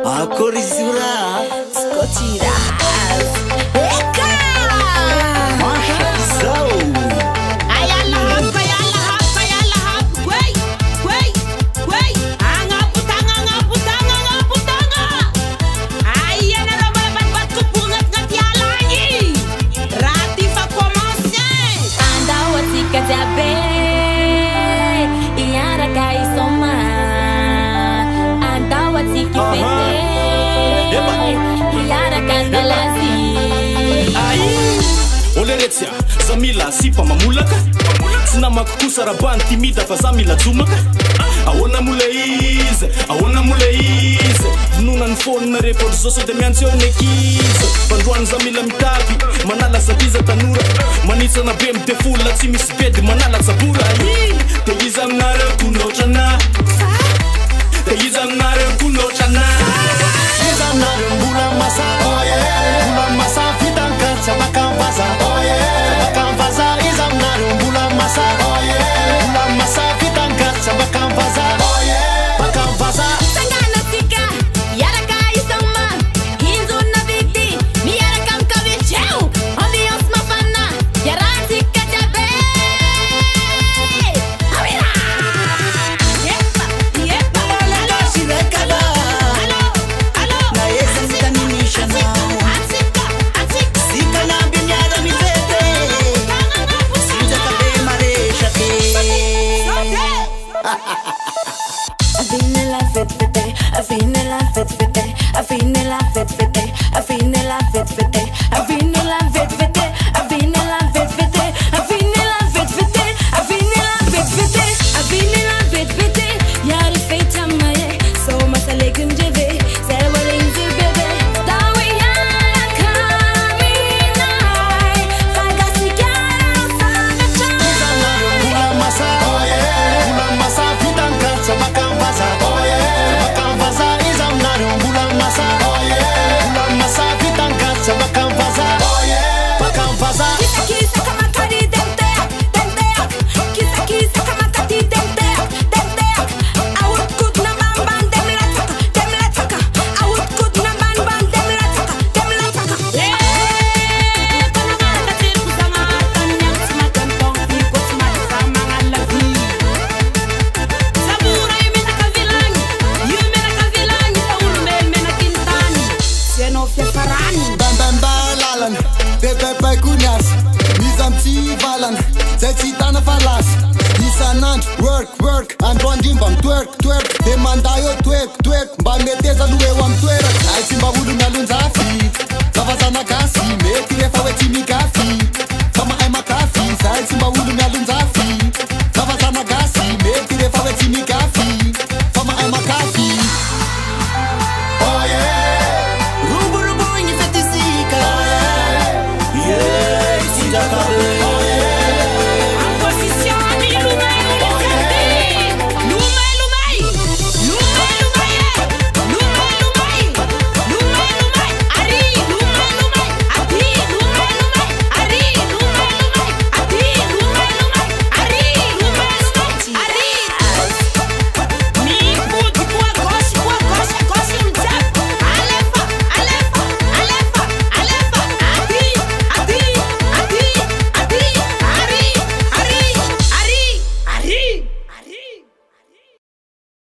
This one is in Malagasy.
Akorizura Skotiras Eka Masha Pisau Ayalahap Wey Angaputanga Ayan na naman Ba't ko pungat nga tiyalani Rati fa commence Andawat si Kajabe Iyara kay Soma Andawat si Kifete Iyara kandalazi Oleretsia, zamila sipa mamulaka Sina makukusa rabani timida fa zamila dzumaka Ahona mula izy Vununa ny fôny na rehefa ry zoso de miantsy eo nekizy Fandroany zamila mitavy, manala zabiza tanora Manitsana be midefola tsy misy bedy manala tsabora De izy aminareo konotrana Izy aminareo konotrana Izy aminareo mbola masa Mbola masa fitankatsy makamvaza Makamvaza izy aminareo mbola masa Mbola masa fitankatsy makamvaza Makamvaza Sangana tika Yaraka isoma Hinzuna viti Miyaraka mkavicheu Ambiance mafana Yarati kajabe Amira Yepa Nalala sirekala Na yesa nitanimisha nao Sika na binyara mifete Sinja kabe maresha te Avinela fete Avinela fete Avinela fete Avinela fete Avinela fete Avinela fete Avinela fete Avinela fete Avinela fete Yari feita maye So masale kunjeve Sewaling zubebe Dawi yana kaminai Fagasi gyara sana Mbola masa Mbola masa fitankatsy makamvaza Makamvaza izy aminareo mbola masa Mbola masa fitankatsy makamvaza Makamvaza Kisa kama kari denteak Kisa kama kati denteak Awut kut na bamban dem lataka Awut kut na bamban dem lataka Kono nga katir kusanga tanyang sumatantong Ikot sumatama nga labi Sabura yume nakavilani Taulume me nakintani Seno fye farani Bambalalana Bebebe kunyas Miza mtsivalana Zay tsy hitana falasy Isanandro work Andro andrimba mitwerk De manda eo toek Mba meteza aloha eo amy toeraka Ay tsy mba olo mialonjafy Zavazana gasy Mety rehefa hoe tsy mikafy Fa mahay makafy Zay tsy mba olo mialonjafy